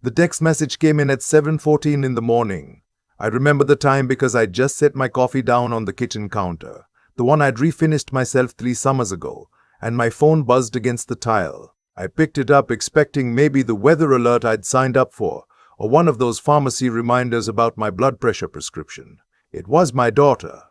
The text message came in at 7:14 in the morning. I remember the time because I just set my coffee down on the kitchen counter, the one I'd refinished myself 3 summers ago, and my phone buzzed against the tile. I picked it up expecting maybe the weather alert I'd signed up for, or one of those pharmacy reminders about my blood pressure prescription. It was my daughter.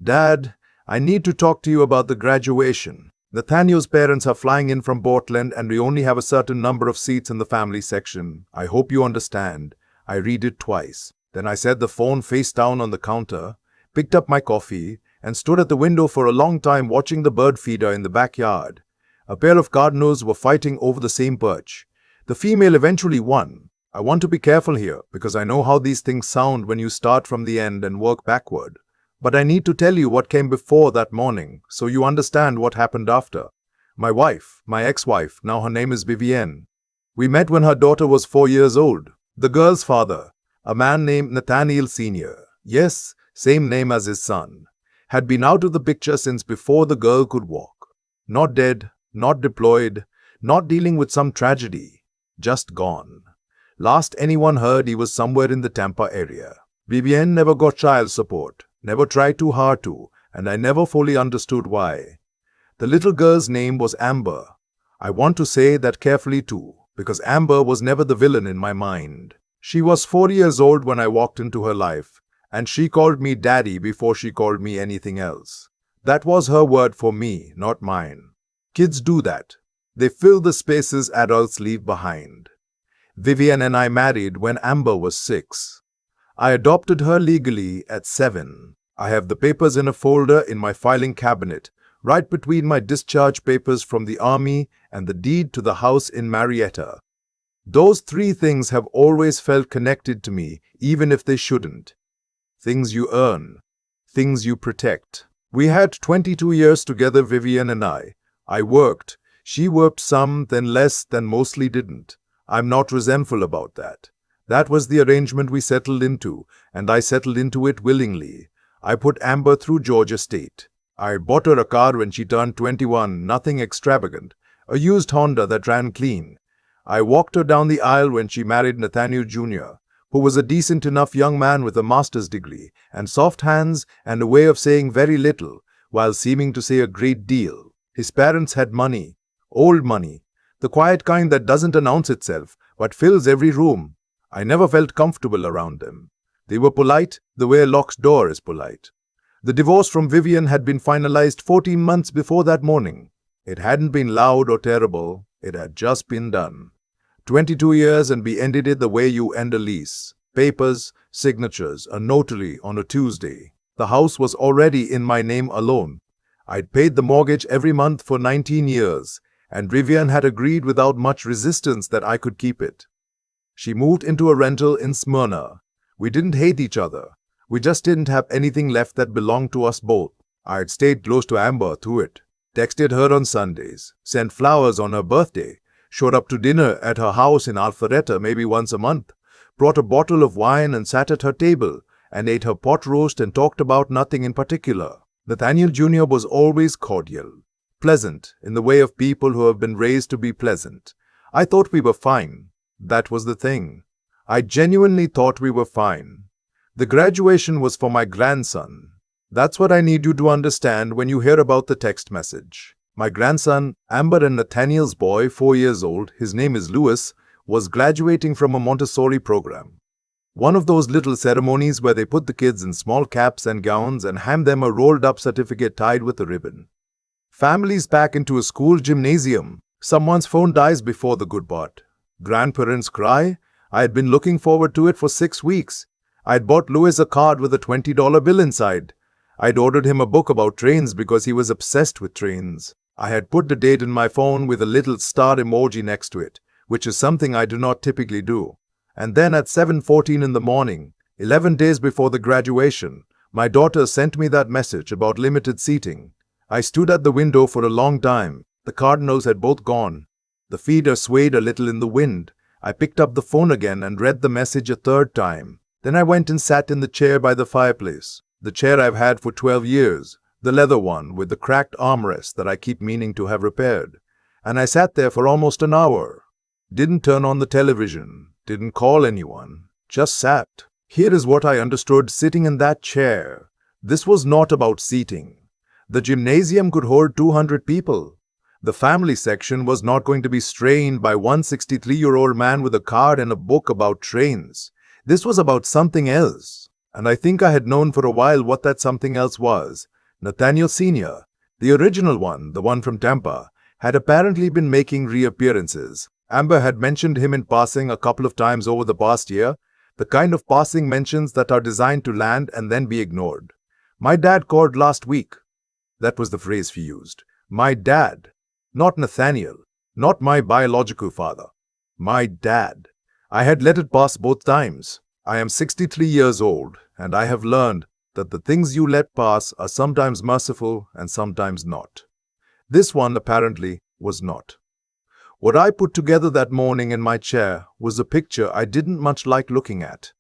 "Dad, I need to talk to you about the graduation. Nathaniel's parents are flying in from Portland and we only have a certain number of seats in the family section. I hope you understand." I read it twice. Then I set the phone face down on the counter, picked up my coffee, and stood at the window for a long time watching the bird feeder in the backyard. A pair of cardinals were fighting over the same perch. The female eventually won. I want to be careful here because I know how these things sound when you start from the end and work backward. But I need to tell you what came before that morning so you understand what happened after. My wife, my ex-wife, now her name is Vivienne. We met when her daughter was 4 years old. The girl's father, a man named Nathaniel Sr., yes, same name as his son, had been out of the picture since before the girl could walk. Not dead, not deployed, not dealing with some tragedy, just gone. Last anyone heard, he was somewhere in the Tampa area. Vivienne never got child support, never tried too hard to, and I never fully understood why. The little girl's name was Amber. I want to say that carefully too, because Amber was never the villain in my mind. She was 4 years old when I walked into her life, and she called me Daddy before she called me anything else. That was her word for me, not mine. Kids do that. They fill the spaces adults leave behind. Vivienne and I married when Amber was 6. I adopted her legally at 7. I have the papers in a folder in my filing cabinet, right between my discharge papers from the army and the deed to the house in Marietta. Those 3 things have always felt connected to me, even if they shouldn't. Things you earn, things you protect. We had 22 years together, Vivienne and I. I worked. She worked some, then less, then mostly didn't. I'm not resentful about that. That was the arrangement we settled into, and I settled into it willingly. I put Amber through Georgia State. I bought her a car when she turned 21, nothing extravagant, a used Honda that ran clean. I walked her down the aisle when she married Nathaniel Jr., who was a decent enough young man with a master's degree, and soft hands and a way of saying very little, while seeming to say a great deal. His parents had money, old money, the quiet kind that doesn't announce itself, but fills every room. I never felt comfortable around them. They were polite, the way a locked door is polite. The divorce from Vivienne had been finalized 14 months before that morning. It hadn't been loud or terrible, it had just been done. 22 years and we ended it the way you end a lease. Papers, signatures, a notary on a Tuesday. The house was already in my name alone. I'd paid the mortgage every month for 19 years, and Vivienne had agreed without much resistance that I could keep it. She moved into a rental in Smyrna. We didn't hate each other. We just didn't have anything left that belonged to us both. I had stayed close to Amber through it, texted her on Sundays, sent flowers on her birthday, showed up to dinner at her house in Alpharetta maybe once a month, brought a bottle of wine and sat at her table, and ate her pot roast and talked about nothing in particular. Nathaniel Jr. was always cordial, pleasant in the way of people who have been raised to be pleasant. I thought we were fine. That was the thing. I genuinely thought we were fine. The graduation was for my grandson. That's what I need you to understand when you hear about the text message. My grandson, Amber and Nathaniel's boy, 4 years old, his name is Louis, was graduating from a Montessori program. One of those little ceremonies where they put the kids in small caps and gowns and hand them a rolled-up certificate tied with a ribbon. Families pack into a school gymnasium. Someone's phone dies before the good part. Grandparents cry. I had been looking forward to it for 6 weeks. I had bought Louis a card with a $20 bill inside. I'd ordered him a book about trains because he was obsessed with trains. I had put the date in my phone with a little star emoji next to it, which is something I do not typically do. And then at 7:14 in the morning, 11 days before the graduation, my daughter sent me that message about limited seating. I stood at the window for a long time. The cardinals had both gone. The feeder swayed a little in the wind. I picked up the phone again and read the message a 3rd time. Then I went and sat in the chair by the fireplace. The chair I've had for 12 years, the leather one with the cracked armrest that I keep meaning to have repaired. And I sat there for almost an hour. Didn't turn on the television. didn't call anyone, just sat. Here is what I understood sitting in that chair. This was not about seating. The gymnasium could hold 200 people. The family section was not going to be strained by one 63-year-old man with a card and a book about trains. This was about something else. And I think I had known for a while what that something else was. Nathaniel Sr., the original one, the one from Tampa, had apparently been making reappearances. Amber had mentioned him in passing a couple of times over the past year, the kind of passing mentions that are designed to land and then be ignored. My dad called last week. That was the phrase he used. My dad. Not Nathaniel. Not my biological father. My dad. I had let it pass both times. I am 63 years old, and I have learned that the things you let pass are sometimes merciful and sometimes not. This one apparently was not. What I put together that morning in my chair was a picture I didn't much like looking at.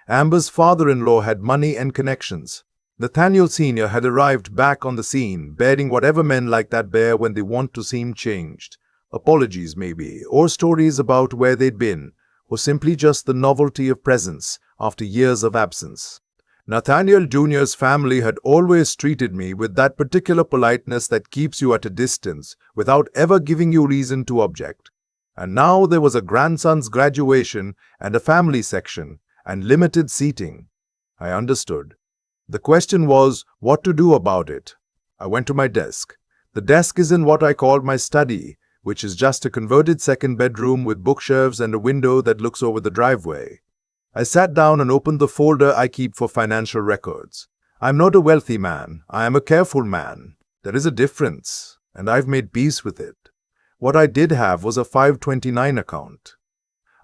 Amber's father-in-law had money and connections. Nathaniel Sr. had arrived back on the scene, bearing whatever men like that bear when they want to seem changed. Apologies, maybe, or stories about where they'd been, or simply just the novelty of presence after years of absence. Nathaniel Jr.'s family had always treated me with that particular politeness that keeps you at a distance without ever giving you reason to object. And now there was a grandson's graduation and a family section and limited seating. I understood. The question was what to do about it. I went to my desk. The desk is in what I called my study, which is just a converted second bedroom with bookshelves and a window that looks over the driveway. I sat down and opened the folder I keep for financial records. I'm not a wealthy man. I am a careful man. There is a difference, and I've made peace with it. What I did have was a 529 account.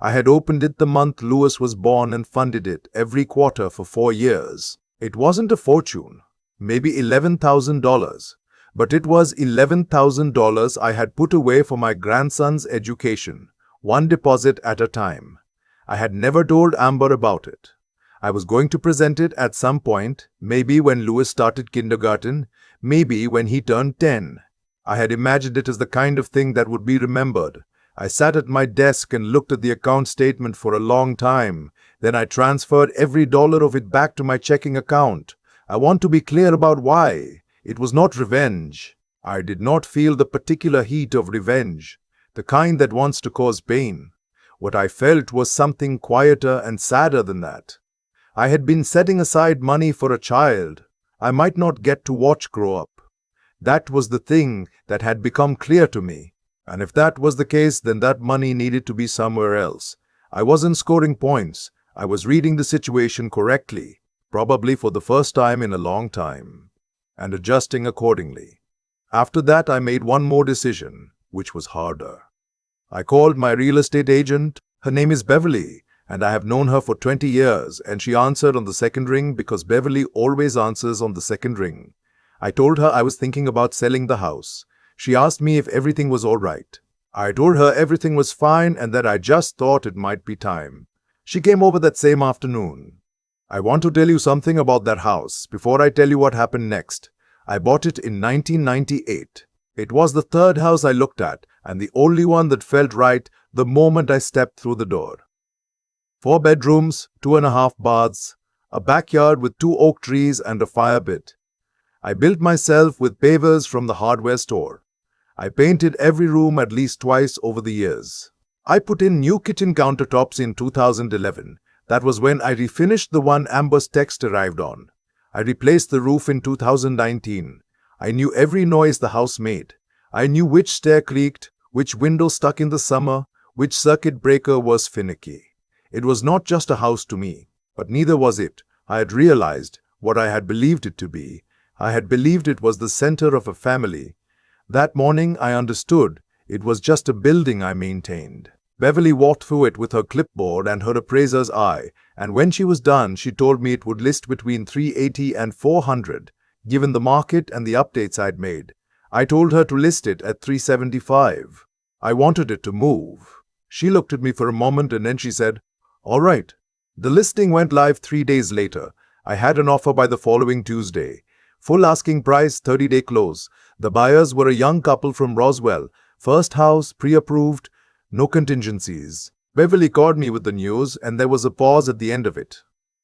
I had opened it the month Louis was born and funded it every quarter for 4 years. It wasn't a fortune, maybe $11,000, but it was $11,000 I had put away for my grandson's education, one deposit at a time. I had never told Amber about it. I was going to present it at some point, maybe when Louis started kindergarten, maybe when he turned 10. I had imagined it as the kind of thing that would be remembered. I sat at my desk and looked at the account statement for a long time. Then I transferred every dollar of it back to my checking account. I want to be clear about why. It was not revenge. I did not feel the particular heat of revenge, the kind that wants to cause pain. What I felt was something quieter and sadder than that. I had been setting aside money for a child I might not get to watch grow up. That was the thing that had become clear to me. And if that was the case, then that money needed to be somewhere else. I wasn't scoring points. I was reading the situation correctly, probably for the first time in a long time, and adjusting accordingly. After that, I made one more decision, which was harder. I called my real estate agent. Her name is Beverly, and I have known her for 20 years, and she answered on the second ring because Beverly always answers on the second ring. I told her I was thinking about selling the house. She asked me if everything was all right. I told her everything was fine and that I just thought it might be time. She came over that same afternoon. I want to tell you something about that house before I tell you what happened next. I bought it in 1998. It was the third house I looked at, and the only one that felt right the moment I stepped through the door. 4 bedrooms, 2.5 baths, a backyard with 2 oak trees and a fire pit. I built myself with pavers from the hardware store. I painted every room at least twice over the years. I put in new kitchen countertops in 2011. That was when I refinished the one Amber's text arrived on. I replaced the roof in 2019. I knew every noise the house made. I knew which stair creaked, which window stuck in the summer, which circuit breaker was finicky. It was not just a house to me, but neither was it. I had realized what I had believed it to be. I had believed it was the center of a family. That morning I understood it was just a building I maintained. Beverly walked through it with her clipboard and her appraiser's eye, and when she was done, she told me it would list between 380 and 400, given the market and the updates I'd made. I told her to list it at 375. I wanted it to move. She looked at me for a moment and then she said, "All right." The listing went live 3 days later. I had an offer by the following Tuesday. Full asking price, 30-day close. The buyers were a young couple from Roswell. First house, pre-approved, no contingencies. Beverly called me with the news, and there was a pause at the end of it.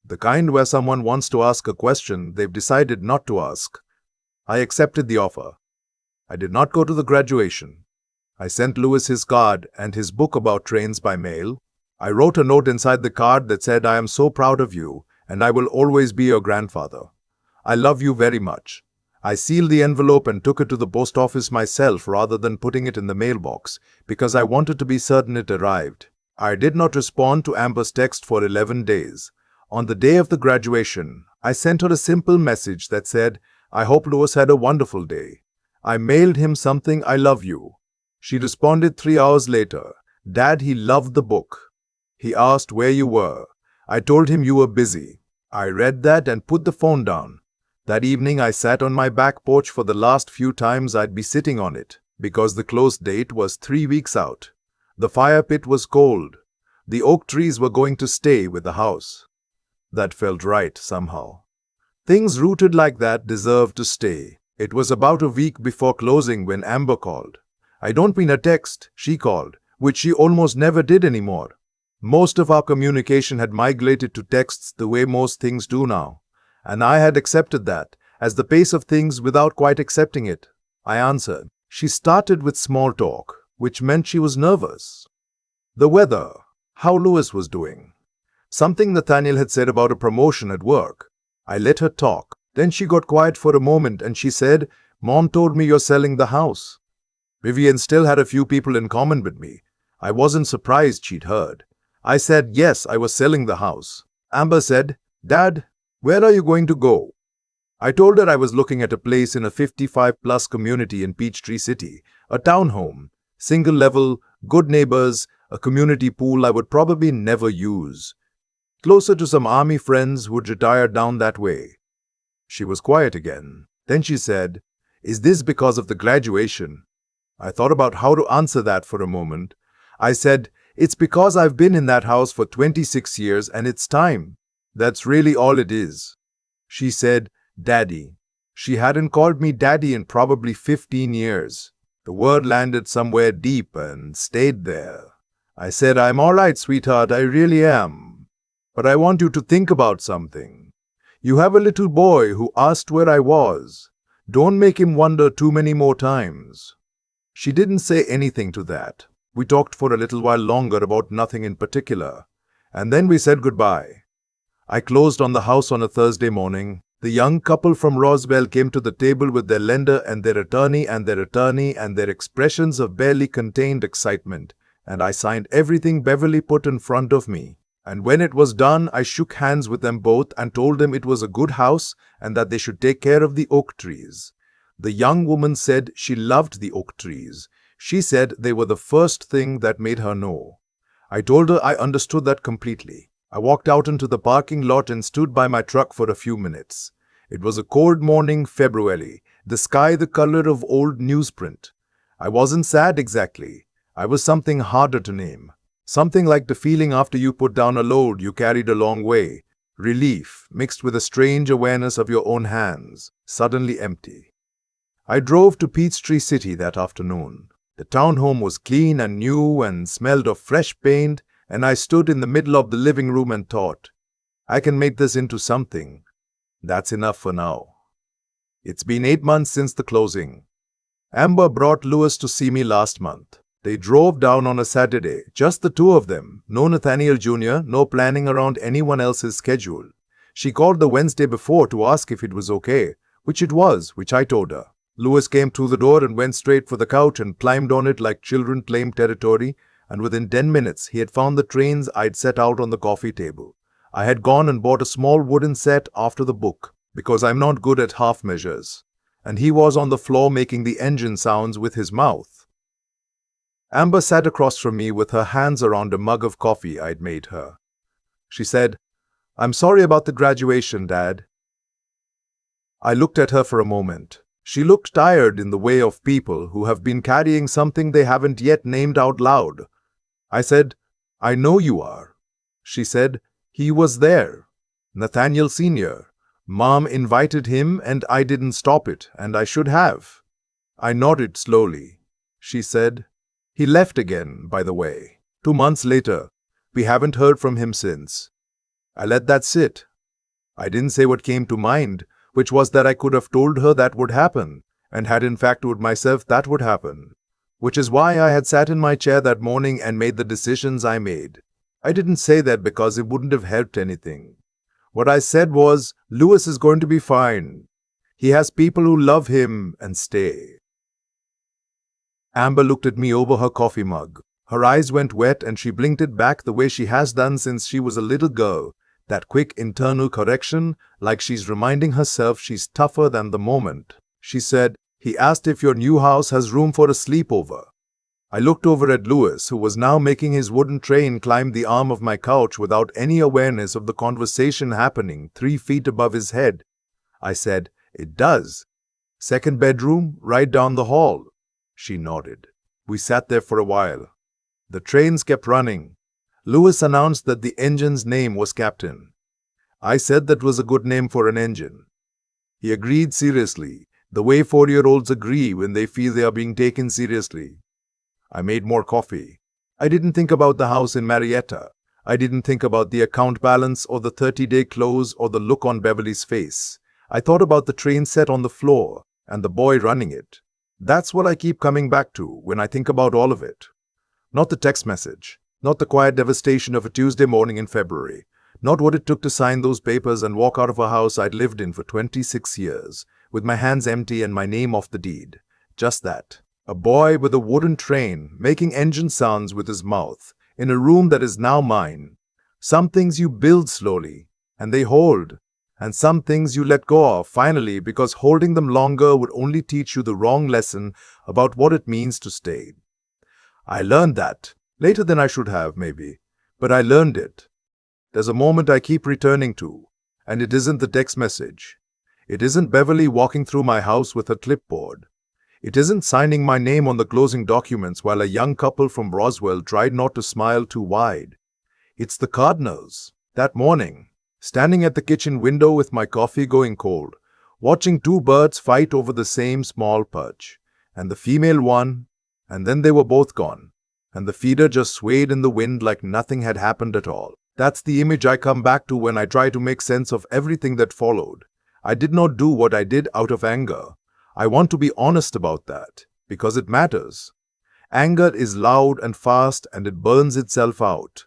The kind where someone wants to ask a question they've decided not to ask. I accepted the offer. I did not go to the graduation. I sent Louis his card and his book about trains by mail. I wrote a note inside the card that said, "I am so proud of you, and I will always be your grandfather. I love you very much." I sealed the envelope and took it to the post office myself rather than putting it in the mailbox because I wanted to be certain it arrived. I did not respond to Amber's text for 11 days. On the day of the graduation, I sent her a simple message that said, "I hope Louis had a wonderful day." I mailed him something, "I love you." She responded 3 hours later, "Dad, he loved the book. He asked where you were. I told him you were busy." I read that and put the phone down. That evening I sat on my back porch for the last few times I'd be sitting on it, because the close date was 3 weeks out. The fire pit was cold. The oak trees were going to stay with the house. That felt right somehow. Things rooted like that deserved to stay. It was about a week before closing when Amber called. I don't mean a text, she called, which she almost never did anymore. Most of our communication had migrated to texts the way most things do now. And I had accepted that as the pace of things without quite accepting it. I answered. She started with small talk, which meant she was nervous. The weather, how Louis was doing, something Nathaniel had said about a promotion at work. I let her talk. Then she got quiet for a moment and she said, "Mom told me you're selling the house." Vivian still had a few people in common with me. I wasn't surprised she'd heard. I said, yes, I was selling the house. Amber said, "Dad, where are you going to go?" I told her I was looking at a place in a 55-plus community in Peachtree City, a townhome, single level, good neighbors, a community pool I would probably never use, closer to some army friends who'd retired down that way. She was quiet again. Then she said, "Is this because of the graduation?" I thought about how to answer that for a moment. I said, "It's because I've been in that house for 26 years and it's time. That's really all it is." She said, "Daddy." She hadn't called me daddy in probably 15 years. The word landed somewhere deep and stayed there. I said, "I'm all right, sweetheart, I really am. But I want you to think about something. You have a little boy who asked where I was. Don't make him wonder too many more times." She didn't say anything to that. We talked for a little while longer about nothing in particular, and then we said goodbye. I closed on the house on a Thursday morning. The young couple from Roswell came to the table with their lender and their attorney and their attorney and their expressions of barely contained excitement, and I signed everything Beverly put in front of me. And when it was done, I shook hands with them both and told them it was a good house and that they should take care of the oak trees. The young woman said she loved the oak trees. She said they were the first thing that made her know. I told her I understood that completely. I walked out into the parking lot and stood by my truck for a few minutes. It was a cold morning, February, the sky the color of old newsprint. I wasn't sad exactly. I was something harder to name. Something like the feeling after you put down a load you carried a long way. Relief, mixed with a strange awareness of your own hands, suddenly empty. I drove to Peachtree City that afternoon. The townhome was clean and new and smelled of fresh paint, and I stood in the middle of the living room and thought, I can make this into something. That's enough for now. It's been 8 months since the closing. Amber brought Louis to see me last month. They drove down on a Saturday, just the two of them, no Nathaniel Jr., no planning around anyone else's schedule. She called the Wednesday before to ask if it was okay, which it was, which I told her. Louis came through the door and went straight for the couch and climbed on it like children claim territory, and within 10 minutes he had found the trains I'd set out on the coffee table. I had gone and bought a small wooden set after the book, because I'm not good at half measures, and he was on the floor making the engine sounds with his mouth. Amber sat across from me with her hands around a mug of coffee I'd made her. She said, "I'm sorry about the graduation, Dad." I looked at her for a moment. She looked tired in the way of people who have been carrying something they haven't yet named out loud. I said, "I know you are." She said, "He was there. Nathaniel Sr. Mom invited him and I didn't stop it, and I should have." I nodded slowly. She said, "He left again, by the way. 2 months later. We haven't heard from him since. I let that sit. I didn't say what came to mind, which was that I could have told her that would happen, and had in fact told myself that would happen. Which is why I had sat in my chair that morning and made the decisions I made. I didn't say that because it wouldn't have helped anything. What I said was, Lewis is going to be fine. He has people who love him and stay. Amber looked at me over her coffee mug. Her eyes went wet and she blinked it back the way she has done since she was a little girl. That quick internal correction, like she's reminding herself she's tougher than the moment. She said, he asked if your new house has room for a sleepover. I looked over at Lewis, who was now making his wooden train climb the arm of my couch without any awareness of the conversation happening 3 feet above his head. I said, it does. Second bedroom, right down the hall. She nodded. We sat there for a while. The trains kept running. Lewis announced that the engine's name was Captain. I said that was a good name for an engine. He agreed seriously, the way 4-year-olds agree when they feel they are being taken seriously. I made more coffee. I didn't think about the house in Marietta. I didn't think about the account balance or the 30-day close or the look on Beverly's face. I thought about the train set on the floor and the boy running it. That's what I keep coming back to when I think about all of it. Not the text message, not the quiet devastation of a Tuesday morning in February, not what it took to sign those papers and walk out of a house I'd lived in for 26 years, with my hands empty and my name off the deed. Just that. A boy with a wooden train making engine sounds with his mouth in a room that is now mine. Some things you build slowly, and they hold. And some things you let go of finally because holding them longer would only teach you the wrong lesson about what it means to stay. I learned that. Later than I should have, maybe. But I learned it. There's a moment I keep returning to, and it isn't the text message. It isn't Beverly walking through my house with her clipboard. It isn't signing my name on the closing documents while a young couple from Roswell tried not to smile too wide. It's the Cardinals. That morning, standing at the kitchen window with my coffee going cold, watching 2 birds fight over the same small perch, and the female won, and then they were both gone, and the feeder just swayed in the wind like nothing had happened at all. That's the image I come back to when I try to make sense of everything that followed. I did not do what I did out of anger. I want to be honest about that, because it matters. Anger is loud and fast and it burns itself out.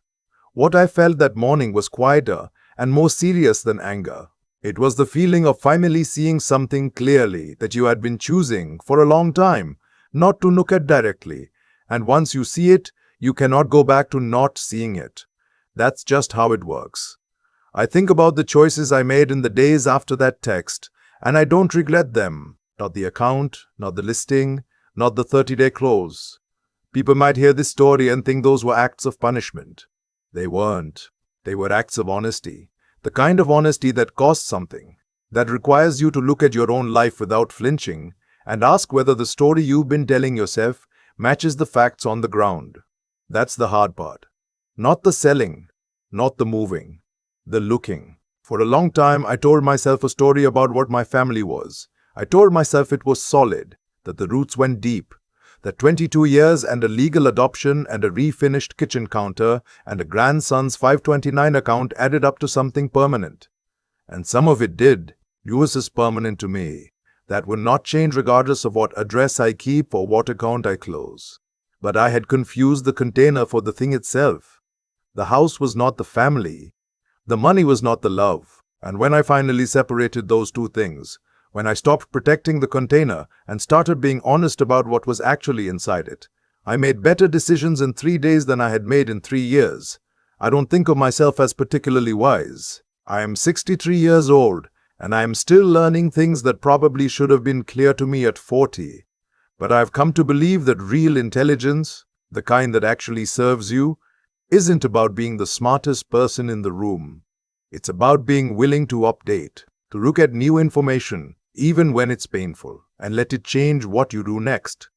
What I felt that morning was quieter and more serious than anger. It was the feeling of finally seeing something clearly that you had been choosing for a long time not to look at directly, and once you see it, you cannot go back to not seeing it. That's just how it works. I think about the choices I made in the days after that text, and I don't regret them. Not the account, not the listing, not the 30-day close. People might hear this story and think those were acts of punishment. They weren't. They were acts of honesty. The kind of honesty that costs something, that requires you to look at your own life without flinching and ask whether the story you've been telling yourself matches the facts on the ground. That's the hard part. Not the selling, not the moving, the looking. For a long time, I told myself a story about what my family was. I told myself it was solid, that the roots went deep, that 22 years and a legal adoption and a refinished kitchen counter and a grandson's 529 account added up to something permanent. And some of it did. Yours is permanent to me. That would not change regardless of what address I keep or what account I close. But I had confused the container for the thing itself. The house was not the family. The money was not the love. And when I finally separated those two things, when I stopped protecting the container and started being honest about what was actually inside it, I made better decisions in 3 days than I had made in 3 years. I don't think of myself as particularly wise. I am 63 years old, and I am still learning things that probably should have been clear to me at 40. But I've come to believe that real intelligence, the kind that actually serves you, isn't about being the smartest person in the room. It's about being willing to update, to look at new information, even when it's painful, and let it change what you do next.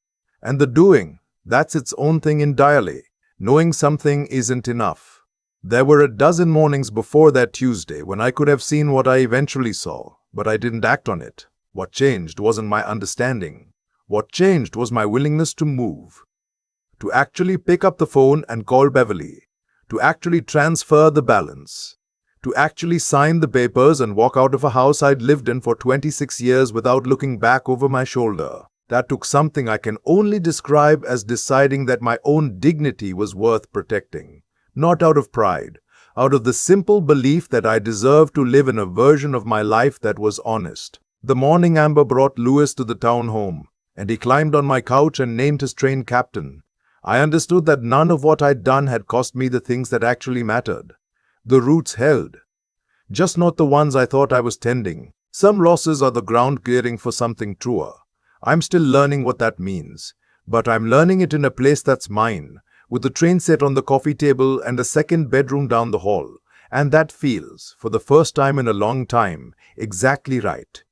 And the doing, that's its own thing entirely. Knowing something isn't enough. There were a dozen mornings before that Tuesday when I could have seen what I eventually saw, but I didn't act on it. What changed wasn't my understanding. What changed was my willingness to move. To actually pick up the phone and call Beverly. to actually transfer the balance, to actually sign the papers and walk out of a house I'd lived in for 26 years without looking back over my shoulder. That took something I can only describe as deciding that my own dignity was worth protecting. Not out of pride, out of the simple belief that I deserved to live in a version of my life that was honest. The morning Amber brought Lewis to the town home, and he climbed on my couch and named his train captain. I understood that none of what I'd done had cost me the things that actually mattered. The roots held, just not the ones I thought I was tending. Some losses are the ground clearing for something truer. I'm still learning what that means, but I'm learning it in a place that's mine, with the train set on the coffee table and a second bedroom down the hall. And that feels, for the first time in a long time, exactly right.